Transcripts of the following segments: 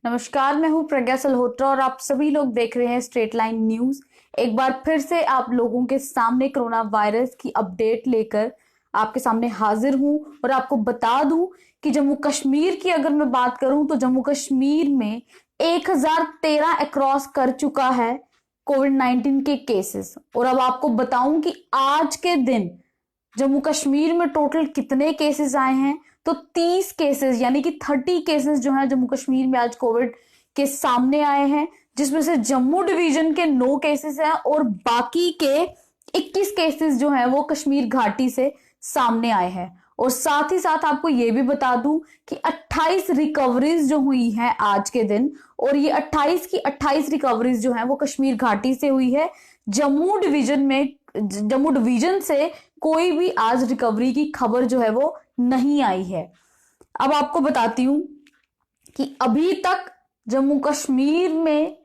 नमस्कार, मैं हूं प्रज्ञा सलहोत्रा और आप सभी लोग देख रहे हैं स्ट्रेट लाइन न्यूज। एक बार फिर से आप लोगों के सामने कोरोना वायरस की अपडेट लेकर आपके सामने हाजिर हूं और आपको बता दूं कि जम्मू कश्मीर की अगर मैं बात करूं तो जम्मू कश्मीर में 1013 अक्रॉस कर चुका है कोविड-19 के केसेस। और अब आपको बताऊं कि आज के दिन जम्मू कश्मीर में टोटल कितने केसेस आए हैं। तो 30 केसेस यानी कि 30 केसेस जो है जम्मू कश्मीर में आज कोविड के सामने आए हैं, जिसमें से जम्मू डिवीजन के 9 केसेस हैं और बाकी के 21 केसेस जो हैं वो कश्मीर घाटी से सामने आए हैं। और साथ ही साथ आपको ये भी बता दूं कि 28 रिकवरीज जो हुई हैं आज के दिन, और ये 28 की 28 रिकवरीज जो हैं वो कश्मीर घाटी से हुई है। जम्मू डिवीजन से कोई भी आज रिकवरी की खबर जो है वो नहीं आई है। अब आपको बताती हूं कि अभी तक जम्मू कश्मीर में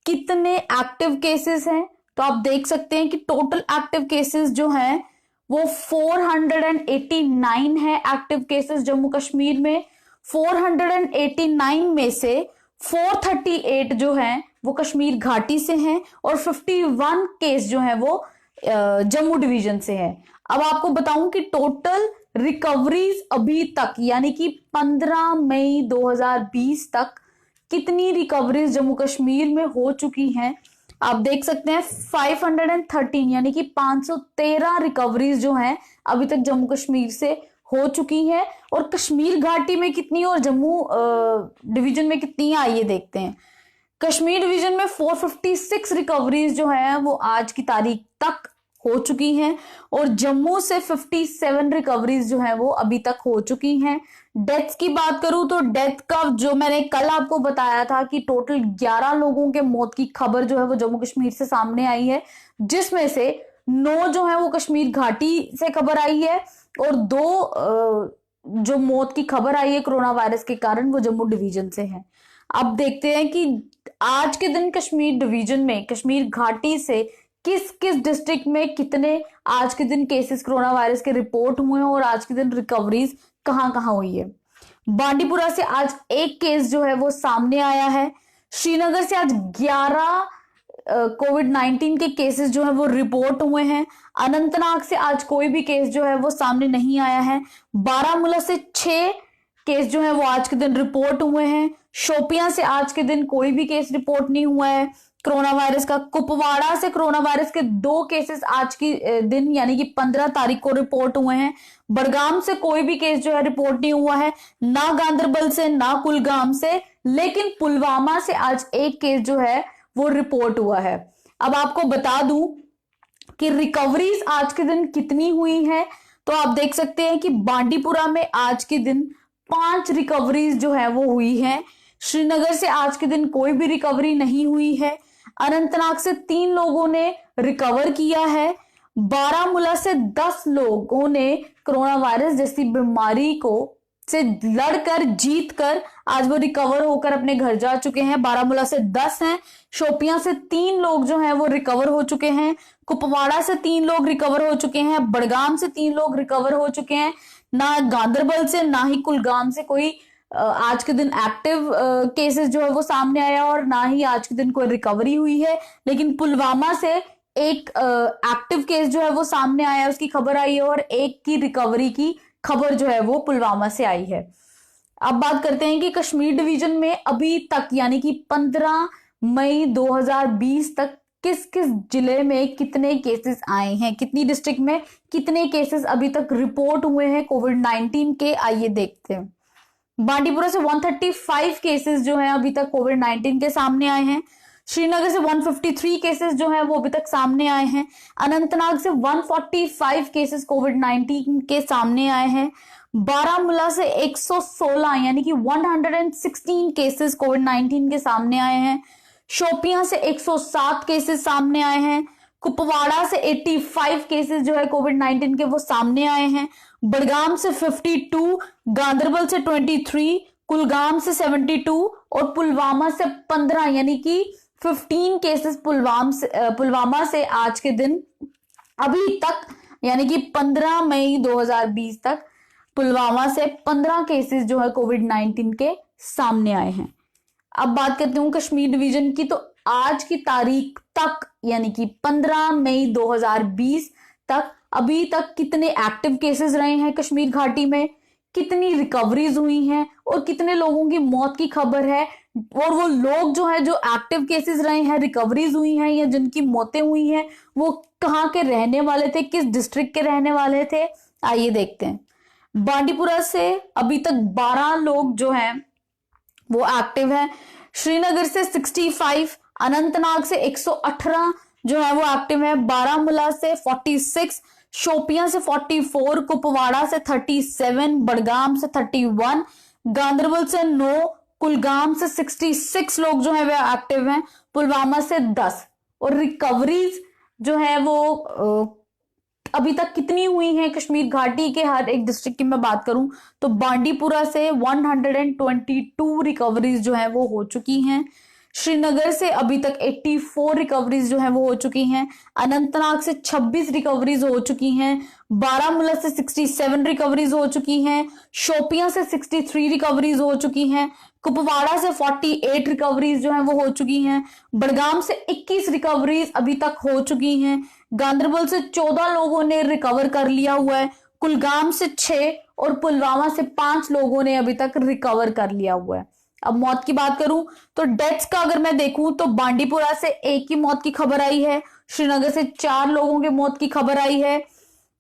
कितने एक्टिव केसेस हैं। तो आप देख सकते हैं कि टोटल एक्टिव केसेस जो हैं वो 489 है। एक्टिव केसेस जम्मू कश्मीर में 489 में से 438 जो हैं वो कश्मीर घाटी से हैं और 51 केस जो हैं वो जम्मू डिवीजन से हैं। अब आपको बताऊं कि टोटल रिकवरीज अभी तक यानी कि 15 मई 2020 तक कितनी रिकवरीज जम्मू कश्मीर में हो चुकी हैं आप देख सकते हैं। 513 यानी कि 513 रिकवरीज जो हैं अभी तक जम्मू कश्मीर से हो चुकी हैं। और कश्मीर घाटी में कितनी और जम्मू डिवीजन में कितनी है आइए देखते हैं। कश्मीर डिवीजन में 456 रिकवरीज जो है वो आज की तारीख तक हो चुकी हैं और जम्मू से 57 रिकवरीज जो है वो अभी तक हो चुकी हैं। डेथ्स की बात करूं तो डेथ का जो मैंने कल आपको बताया था कि टोटल 11 लोगों के मौत की खबर जो है वो जम्मू कश्मीर से सामने आई है, जिसमें से 9 जो है वो कश्मीर घाटी से खबर आई है और 2 जो मौत की खबर आई है कोरोना वायरस के कारण वो जम्मू डिवीजन से है। अब देखते हैं कि आज के दिन कश्मीर डिवीजन में कश्मीर घाटी से किस किस डिस्ट्रिक्ट में कितने आज के दिन केसेस कोरोना वायरस के रिपोर्ट हुए हैं और आज के दिन रिकवरीज कहां कहां हुई है। बांडीपुरा से आज एक केस जो है वो सामने आया है। श्रीनगर से आज 11 कोविड-19 के केसेस जो है वो रिपोर्ट हुए हैं। अनंतनाग से आज कोई भी केस जो है वो सामने नहीं आया है। बारामूला से 6 केस जो है वो आज के दिन रिपोर्ट हुए हैं। शोपियां से आज के दिन कोई भी केस रिपोर्ट नहीं हुआ है कोरोना वायरस का। कुपवाड़ा से कोरोना वायरस के 2 केसेस आज की दिन यानी कि 15 तारीख को रिपोर्ट हुए हैं। बड़गाम से कोई भी केस जो है रिपोर्ट नहीं हुआ है, ना गांधरबल से ना कुलगाम से, लेकिन पुलवामा से आज एक केस जो है वो रिपोर्ट हुआ है। अब आपको बता दूं कि रिकवरीज आज के दिन कितनी हुई है। तो आप देख सकते हैं कि बांडीपुरा में आज के दिन 5 रिकवरीज जो है वो हुई है। श्रीनगर से आज के दिन कोई भी रिकवरी नहीं हुई है। अनंतनाग से 3 लोगों ने रिकवर किया है। बारामूला से 10 लोगों ने कोरोना वायरस जैसी बीमारी को से लड़कर जीतकर आज वो रिकवर होकर अपने घर जा चुके हैं। बारामूला से 10 हैं। शोपियां से 3 लोग जो हैं वो रिकवर हो चुके हैं। कुपवाड़ा से 3 लोग रिकवर हो चुके हैं। बड़गाम से 3 लोग रिकवर हो चुके हैं। ना गांधरबल से ना ही कुलगाम से कोई आज के दिन एक्टिव केसेस जो है वो सामने आया और ना ही आज के दिन कोई रिकवरी हुई है। लेकिन पुलवामा से एक एक्टिव केस जो है वो सामने आया, उसकी खबर आई है, और एक की रिकवरी की खबर जो है वो पुलवामा से आई है। अब बात करते हैं कि कश्मीर डिवीजन में अभी तक यानी कि 15 मई 2020 तक किस किस जिले में कितने केसेस आए हैं, कितनी डिस्ट्रिक्ट में कितने केसेस अभी तक रिपोर्ट हुए हैं कोविड-19 के, आइए देखते हैं। बांडीपुरा से 135 केसेस जो हैं अभी तक कोविड-19 के सामने आए हैं। श्रीनगर से 153 केसेस जो हैं वो अभी तक सामने आए हैं। अनंतनाग से 145 केसेस कोविड-19 के सामने आए हैं। बारामूला से 116 यानी कि 116 केसेस कोविड-19 के सामने आए हैं। शोपियां से 107 केसेस सामने आए हैं। कुपवाड़ा से 85 केसेस जो है कोविड-19 के वो सामने आए हैं। बड़गाम से 52, गांधरबल से 23, कुलगाम से 72 और पुलवामा से 15 यानी कि 15 केसेस पुलवामा से आज के दिन अभी तक यानी कि 15 मई 2020 तक पुलवामा से 15 केसेस जो है कोविड-19 के सामने आए हैं। अब बात करते हूँ कश्मीर डिवीजन की। तो आज की तारीख तक यानी कि 15 मई 2020 तक अभी तक कितने एक्टिव केसेस रहे हैं कश्मीर घाटी में, कितनी रिकवरीज हुई हैं और कितने लोगों की मौत की खबर है, और वो लोग जो है जो एक्टिव केसेस रहे हैं, रिकवरीज हुई हैं या जिनकी मौतें हुई हैं, वो कहाँ के रहने वाले थे, किस डिस्ट्रिक्ट के रहने वाले थे, आइए देखते हैं। बांडीपुरा से अभी तक 12 लोग जो हैं वो एक्टिव है। श्रीनगर से 65, अनंतनाग से 118 जो है वो एक्टिव है, बारामूला से 46, शोपियां से 44, कुपवाड़ा से 37, बडगाम से 31, गांदरबल से 9, कुलगाम से 66 लोग जो है वो एक्टिव हैं, पुलवामा से 10। और रिकवरीज जो है वो अभी तक कितनी हुई हैं कश्मीर घाटी के हर एक डिस्ट्रिक्ट की मैं बात करूं तो बांडीपुरा से 122 रिकवरीज जो है वो हो चुकी हैं। श्रीनगर से अभी तक 84 रिकवरीज जो है वो हो चुकी हैं। अनंतनाग से 26 रिकवरीज हो चुकी हैं। बारामूला से 67 रिकवरीज हो चुकी हैं। शोपियां से 63 रिकवरीज हो चुकी हैं। कुपवाड़ा से 48 रिकवरीज जो है वो हो चुकी हैं। बडगाम से 21 रिकवरीज अभी तक हो चुकी हैं। गांदरबल से 14 लोगों ने रिकवर कर लिया हुआ है। कुलगाम से 6 और पुलवामा से 5 लोगों ने अभी तक रिकवर कर लिया हुआ है। अब मौत की बात करूं तो डेथ्स का अगर मैं देखूं तो बांडीपुरा से 1 की मौत की खबर आई है। श्रीनगर से 4 लोगों की मौत की खबर आई है।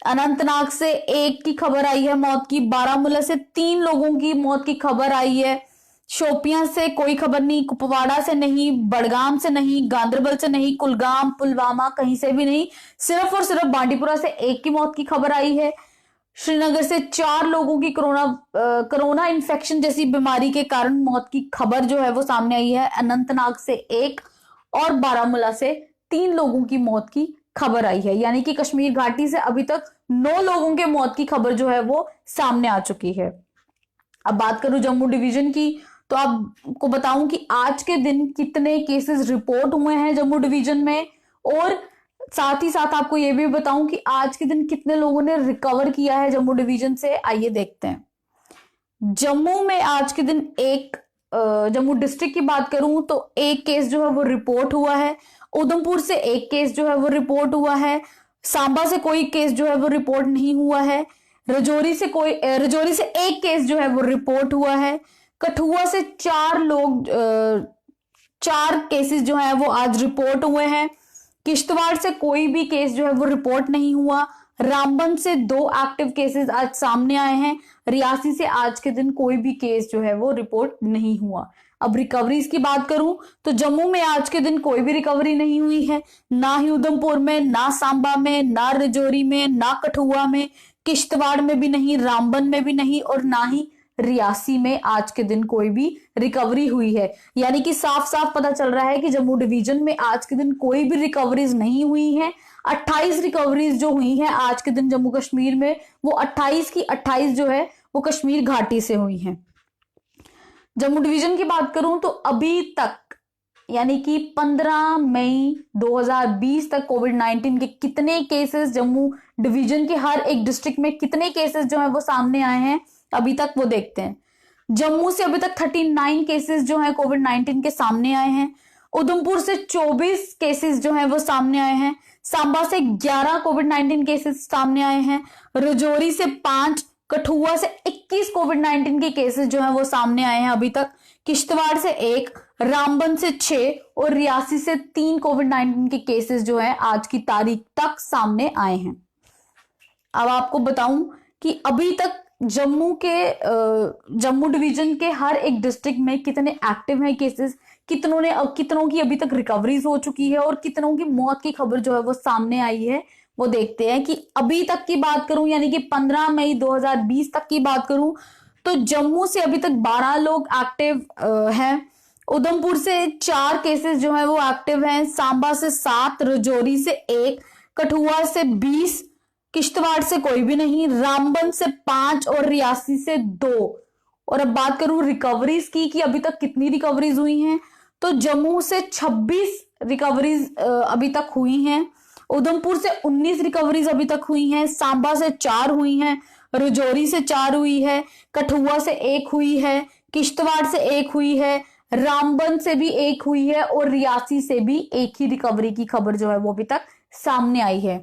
अनंतनाग से 1 की खबर आई है मौत की। बारामूला से 3 लोगों की मौत की खबर आई है। शोपियां से कोई खबर नहीं, कुपवाड़ा से नहीं, बडगाम से नहीं, गांदरबल से नहीं, कुलगाम, पुलवामा कहीं से भी नहीं। सिर्फ और सिर्फ बांडीपुरा से 1 की मौत की खबर आई है। श्रीनगर से 4 लोगों की कोरोना इन्फेक्शन जैसी बीमारी के कारण मौत की खबर जो है वो सामने आई है। अनंतनाग से 1 और बारामूला से 3 लोगों की मौत की खबर आई है। यानी कि कश्मीर घाटी से अभी तक 9 लोगों के मौत की खबर जो है वो सामने आ चुकी है। अब बात करूं जम्मू डिवीजन की तो आपको बताऊं कि आज के दिन कितने केसेस रिपोर्ट हुए हैं जम्मू डिवीजन में, और साथ ही साथ आपको यह भी बताऊं कि आज के दिन कितने लोगों ने रिकवर किया है जम्मू डिवीजन से। आइए देखते हैं। जम्मू में आज के दिन जम्मू डिस्ट्रिक्ट की बात करूं तो 1 केस जो है वो रिपोर्ट हुआ है। उधमपुर से 1 केस जो है वो रिपोर्ट हुआ है। सांबा से कोई केस जो है वो रिपोर्ट नहीं हुआ है। रजौरी से 1 केस जो है वो रिपोर्ट हुआ है। कठुआ से 4 केसेस जो है वो आज रिपोर्ट हुए हैं। किश्तवाड़ से कोई भी केस जो है वो रिपोर्ट नहीं हुआ। रामबन से 2 एक्टिव केसेस आज सामने आए हैं। रियासी से आज के दिन कोई भी केस जो है वो रिपोर्ट नहीं हुआ। अब रिकवरीज की बात करूं तो जम्मू में आज के दिन कोई भी रिकवरी नहीं हुई है, ना ही उधमपुर में, ना सांबा में, ना रजौरी में, ना कठुआ में, किश्तवाड़ में भी नहीं, रामबन में भी नहीं और ना ही रियासी में आज के दिन कोई भी रिकवरी हुई है। यानी कि साफ साफ पता चल रहा है कि जम्मू डिवीजन में आज के दिन कोई भी रिकवरीज नहीं हुई है। 28 रिकवरीज जो हुई हैं आज के दिन जम्मू कश्मीर में, वो 28 की 28 जो है वो कश्मीर घाटी से हुई हैं। जम्मू डिवीजन की बात करूं तो अभी तक यानी कि 15 मई 2020 तक कोविड-19 के कितने केसेस जम्मू डिवीजन के हर एक डिस्ट्रिक्ट में कितने केसेस जो है वो सामने आए हैं अभी तक वो देखते हैं। जम्मू से अभी तक 39 केसेस जो हैं कोविड-19 के सामने आए हैं। उधमपुर से 24 केसेस जो हैं वो सामने आए हैं। सांबा से 11 कोविड-19 केसेस सामने आए हैं। रजौरी से 5, कठुआ से 21 कोविड-19 के केसेस जो हैं वो सामने आए हैं अभी तक। किश्तवाड़ से 1, रामबन से 6 और रियासी से 3 कोविड-19 के केसेस जो है आज की तारीख तक सामने आए हैं। अब आपको बताऊं कि अभी तक जम्मू डिवीजन के हर एक डिस्ट्रिक्ट में कितने एक्टिव हैं केसेस, कितनों की अभी तक रिकवरीज हो चुकी है और कितनों की मौत की खबर जो है वो सामने आई है वो देखते हैं। कि अभी तक की बात करूं यानी कि 15 मई 2020 तक की बात करूं तो जम्मू से अभी तक 12 लोग एक्टिव हैं। उधमपुर से 4 केसेस जो है वो एक्टिव हैं। सांबा से 7, रजौरी से 1, कठुआ से 20, किश्तवाड़ से कोई भी नहीं, रामबन से 5 और रियासी से 2। और अब बात करूं रिकवरीज की कि अभी तक कितनी रिकवरीज हुई हैं तो जम्मू से 26 रिकवरीज अभी तक हुई हैं। उधमपुर से 19 रिकवरीज अभी तक हुई हैं। सांबा से 4 हुई हैं। रजौरी से 4 हुई है। कठुआ से 1 हुई है। किश्तवाड़ से 1 हुई है। रामबन से भी एक हुई है और रियासी से भी एक ही रिकवरी की खबर जो है वो अभी तक सामने आई है।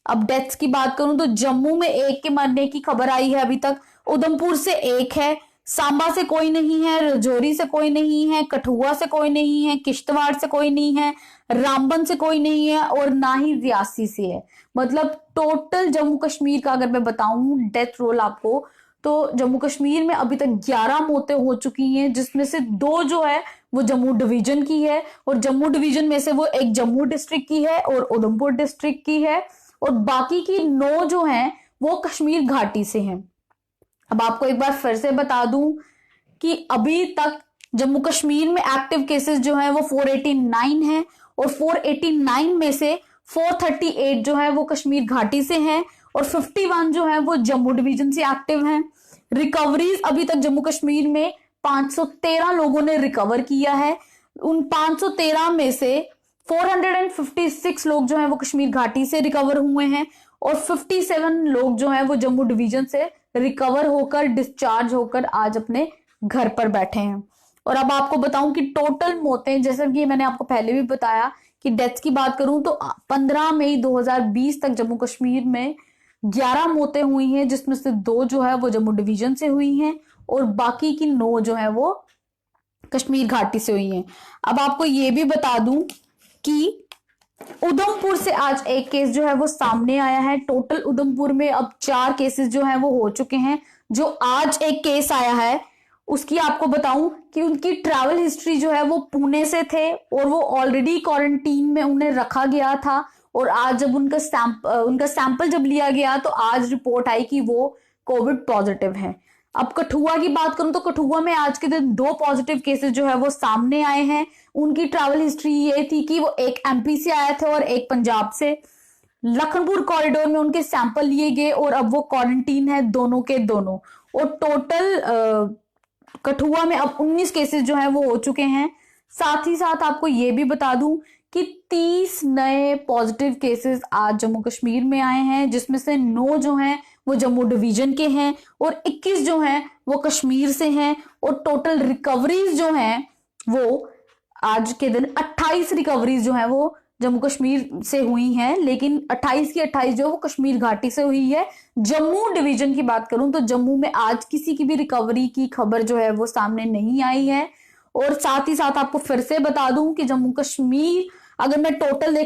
अब डेथ्स की बात करूं तो जम्मू में एक के मरने की खबर आई है अभी तक, उधमपुर से एक है, सांबा से कोई नहीं है, राजौरी से कोई नहीं है, कठुआ से कोई नहीं है, किश्तवाड़ से कोई नहीं है, रामबन से कोई नहीं है और ना ही रियासी से है। मतलब टोटल जम्मू कश्मीर का अगर मैं बताऊं डेथ रोल आपको, तो जम्मू कश्मीर में अभी तक 11 मौतें हो चुकी हैं, जिसमें से 2 जो है वो जम्मू डिवीजन की है, और जम्मू डिवीजन में से वो एक जम्मू डिस्ट्रिक्ट की है और उधमपुर डिस्ट्रिक्ट की है, और बाकी की 9 जो हैं वो कश्मीर घाटी से हैं। अब आपको एक बार फिर से बता दूं कि अभी तक जम्मू कश्मीर में एक्टिव केसेस जो हैं वो 489 हैं, और 489 में से 438 जो है वो कश्मीर घाटी से हैं, और 51 जो है वो जम्मू डिवीजन से एक्टिव हैं। रिकवरीज अभी तक जम्मू कश्मीर में 513 लोगों ने रिकवर किया है। उन 513 में से 456 लोग जो हैं वो कश्मीर घाटी से रिकवर हुए हैं, और 57 लोग जो हैं वो जम्मू डिवीजन से रिकवर होकर डिस्चार्ज होकर आज अपने घर पर बैठे हैं। और अब आपको बताऊं कि टोटल मौतें, जैसे कि मैंने आपको पहले भी बताया कि डेथ्स की बात करूं तो 15 मई 2020 तक जम्मू कश्मीर में 11 मौतें हुई हैं, जिसमें से 2 जो है वो जम्मू डिवीजन से हुई हैं और बाकी की 9 जो है वो कश्मीर घाटी से हुई हैं। अब आपको ये भी बता दूं कि उधमपुर से आज एक केस जो है वो सामने आया है। टोटल उधमपुर में अब 4 केसेस जो हैं वो हो चुके हैं। जो आज एक केस आया है उसकी आपको बताऊं कि उनकी ट्रैवल हिस्ट्री जो है वो पुणे से थे और वो ऑलरेडी क्वारंटीन में उन्हें रखा गया था, और आज जब उनका सैंपल जब लिया गया तो आज रिपोर्ट आई कि वो कोविड पॉजिटिव है। अब कठुआ की बात करूं तो कठुआ में आज के दिन 2 पॉजिटिव केसेस जो है वो सामने आए हैं। उनकी ट्रैवल हिस्ट्री ये थी कि वो एक एमपी से आए थे और एक पंजाब से। लखनपुर कॉरिडोर में उनके सैंपल लिए गए और अब वो क्वारंटीन है दोनों के दोनों। और टोटल कठुआ में अब 19 केसेस जो है वो हो चुके हैं। साथ ही साथ आपको ये भी बता दूं कि 30 नए पॉजिटिव केसेस आज जम्मू कश्मीर में आए हैं, जिसमें से 9 जो हैं वो जम्मू डिवीजन के हैं और 21 जो हैं वो कश्मीर से हैं। और टोटल रिकवरीज जो हैं वो आज के दिन 28 रिकवरीज जो हैं वो जम्मू कश्मीर से हुई हैं, लेकिन 28 की 28 जो वो कश्मीर घाटी से हुई है। जम्मू डिवीजन की बात करूं तो जम्मू में आज किसी की भी रिकवरी की खबर जो है वो सामने नहीं आई है। और साथ ही साथ आपको फिर से बता दूं कि जम्मू कश्मीर, अगर मैं टोटल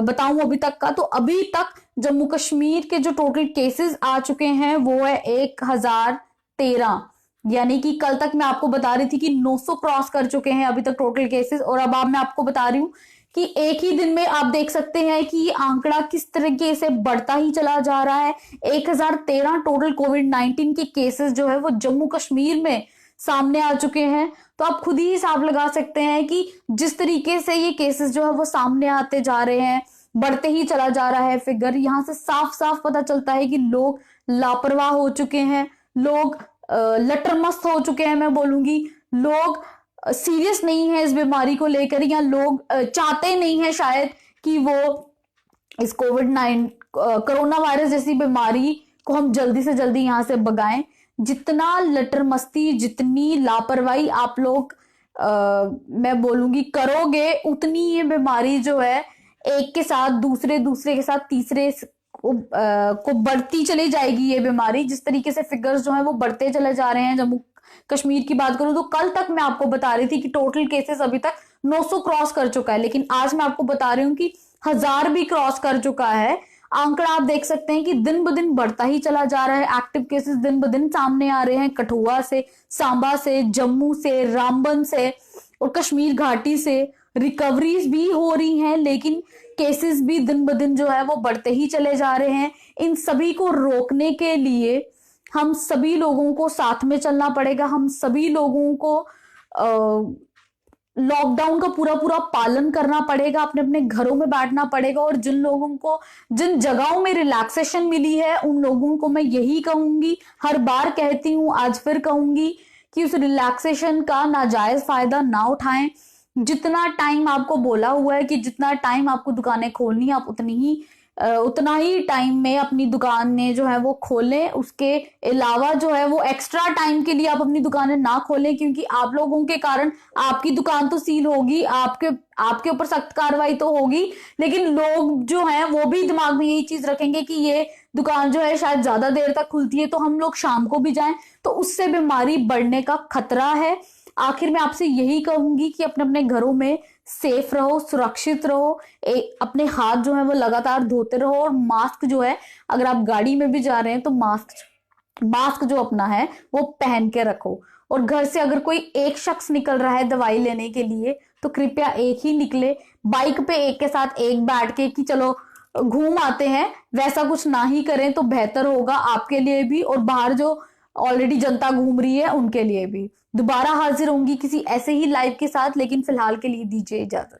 बताऊं अभी तक का, तो अभी तक जम्मू कश्मीर के जो टोटल केसेस आ चुके हैं वो है 1013, यानी कि कल तक मैं आपको बता रही थी कि 900 क्रॉस कर चुके हैं अभी तक टोटल केसेस। और अब मैं आपको बता रही हूं कि एक ही दिन में आप देख सकते हैं कि ये आंकड़ा किस तरीके से बढ़ता ही चला जा रहा है। 1013 टोटल कोविड-19 के केसेस जो है वो जम्मू कश्मीर में सामने आ चुके हैं। तो आप खुद ही हिसाब लगा सकते हैं कि जिस तरीके से ये केसेस जो है वो सामने आते जा रहे हैं, बढ़ते ही चला जा रहा है फिगर। यहाँ से साफ साफ पता चलता है कि लोग लापरवाह हो चुके हैं, लोग लटरमस्त हो चुके हैं। मैं बोलूंगी लोग सीरियस नहीं है इस बीमारी को लेकर, या लोग चाहते नहीं है शायद कि वो इस कोरोना वायरस जैसी बीमारी को हम जल्दी से जल्दी यहाँ से भगाएं। जितना लटर मस्ती, जितनी लापरवाही आप लोग मैं बोलूंगी करोगे, उतनी ये बीमारी जो है एक के साथ दूसरे के साथ तीसरे को बढ़ती चली जाएगी। ये बीमारी जिस तरीके से फिगर्स जो है वो बढ़ते चले जा रहे हैं। जम्मू कश्मीर की बात करूं तो कल तक मैं आपको बता रही थी कि टोटल केसेस अभी तक 900 क्रॉस कर चुका है, लेकिन आज मैं आपको बता रही हूं कि 1000 भी क्रॉस कर चुका है। आंकड़ा आप देख सकते हैं कि दिन ब दिन बढ़ता ही चला जा रहा है। एक्टिव केसेस दिन ब दिन सामने आ रहे हैं, कठुआ से, सांबा से, जम्मू से, रामबन से और कश्मीर घाटी से। रिकवरीज भी हो रही हैं, लेकिन केसेस भी दिन ब दिन जो है वो बढ़ते ही चले जा रहे हैं। इन सभी को रोकने के लिए हम सभी लोगों को साथ में चलना पड़ेगा। हम सभी लोगों को लॉकडाउन का पूरा पालन करना पड़ेगा, अपने अपने घरों में बैठना पड़ेगा। और जिन लोगों को जिन जगहों में रिलैक्सेशन मिली है उन लोगों को मैं यही कहूंगी, हर बार कहती हूं, आज फिर कहूंगी कि उस रिलैक्सेशन का नाजायज फायदा ना उठाएं। जितना टाइम आपको बोला हुआ है कि जितना टाइम आपको दुकानें खोलनी है आप उतनी ही उतना ही टाइम में अपनी दुकानें जो है वो खोलें। उसके अलावा जो है वो एक्स्ट्रा टाइम के लिए आप अपनी दुकानें ना खोलें, क्योंकि आप लोगों के कारण आपकी दुकान तो सील होगी, आपके ऊपर सख्त कार्रवाई तो होगी, लेकिन लोग जो हैं वो भी दिमाग में यही चीज रखेंगे कि ये दुकान जो है शायद ज्यादा देर तक खुलती है, तो हम लोग शाम को भी जाएं, तो उससे बीमारी बढ़ने का खतरा है। आखिर में आपसे यही कहूंगी कि अपने अपने घरों में सेफ रहो, सुरक्षित रहो, अपने हाथ जो है वो लगातार धोते रहो, और मास्क जो है, अगर आप गाड़ी में भी जा रहे हैं तो मास्क जो अपना है वो पहन के रखो। और घर से अगर कोई एक शख्स निकल रहा है दवाई लेने के लिए तो कृपया एक ही निकले। बाइक पे एक के साथ एक बैठ के कि चलो घूम आते हैं, वैसा कुछ ना ही करें तो बेहतर होगा आपके लिए भी, और बाहर जो ऑलरेडी जनता घूम रही है उनके लिए भी। दोबारा हाजिर होंगी किसी ऐसे ही लाइव के साथ, लेकिन फिलहाल के लिए दीजिए इजाजत।